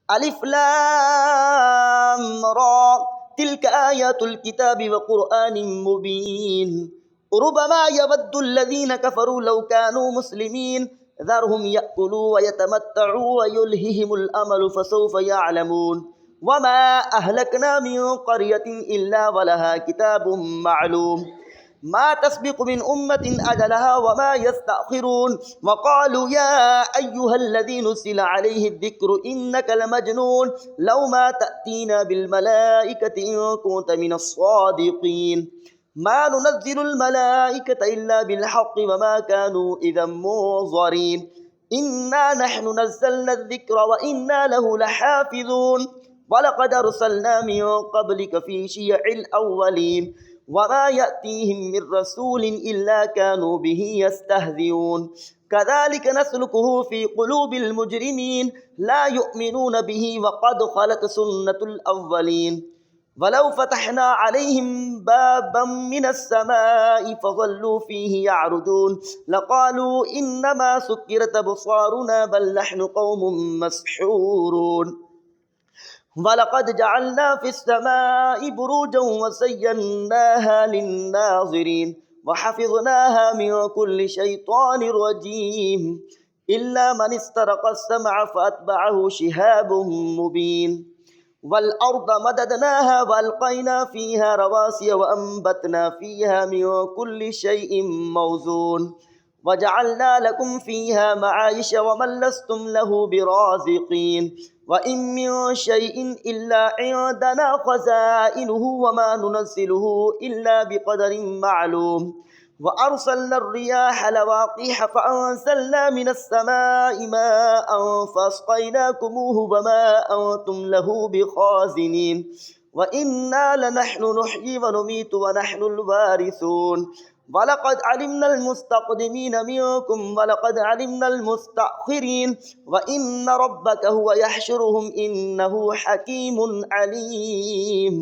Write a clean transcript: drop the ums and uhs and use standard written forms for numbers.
अलिफ लाम रा तिल्क आयातुल किताबि व कुरआनिम मुबीन रुबमा यवद्दुल्लज़ीन कफ़रू लौ कानू मुस्लिमीन ज़रहुम यअकुलू व यतमत्तऊ व युल्हिहिमुल अमलु फसौफ़ यअलमून वमा अहलकना मिन क़र्यतिन इल्ला वलहा किताबुम मअलूम मा तस्बिक़ु मिन उम्मतिन अजलहा वमा यस्तअख़िरून वक़ालू या अय्युहल्लज़ी नुज़्ज़िला अलैहि ज़िक्रु इन्नका लमजनून लौ मा तअतीना बिल मलाइकति इन कुन्त मिनस सादिक़ीन मा नुनज़्ज़िलुल मलाइकता इल्ला बिल हक़्क़ि वमा कानू इज़न मुनज़रीन इन्ना नहनु नज़्ज़लना الذिक्र व इन्ना लहु लहाफ़िज़ून वलक़द अरसलना मिन क़ब्लिक फ़ी शियഇल अव्वलीन वमा यअतीहिम मिर रसूलिन इल्ला कानू बिही यस्तहज़िऊन कज़ालिक नस्लुकुहु फ़ी क़ुलूबिल मुजरिमीन ला युअमिनून बिही वक़द ख़लत सुन्नतुल अव्वलीन वलौ फ़तहना अलैहिम बाबम मिनस समाइ फ़ज़ल्लू फ़ीहि यअरुजून लक़ालू इन्नमा सुक्किरत अबसारुना बल नहनु क़ौमुम मस्हूरून वलक़द जअलना फ़िस समाइ बुरूजन वज़य्यन्नाहा लिन्नाज़िरीन वहफ़िज़नाहा मिन कुल्लि शैतानिर रजीम इल्ला मन इस्तरक़स समअ फ़अत्बअहु शिहाबुम मुबीन वल्अर्द मददनाहा वअल्क़ैना फ़ीहा रवासिय वअंबतना फ़ीहा मिन कुल्लि शैइन मौज़ून वजअलना लकुम फ़ीहा मआइश वमन लस्तुम लहु बिराज़िक़ीन वइन मिन शैइन इल्ला इंदना ख़ज़ाइनुहु वमा नुनज़्ज़िलुहु इल्ला बिक़दरिन मअलूम वअरसलना अर्रियाह लवाक़िह फ़अंज़लना मिनस समाइ माअन फ़अस्क़यनाकुमूहु वमा अंतुम लहु बिख़ाज़िनीन वइन्ना लनहनु नुह्यी वनुमीतु वनहनुल वारिसून वलक़द अलिमनल मुस्तक़दिमीन मिनकुम वलक़द अलिमनल मुस्तअख़िरीन वइन्न रब्बक हुव यहशुरुहुम इन्नहु हकीमुन अलीम।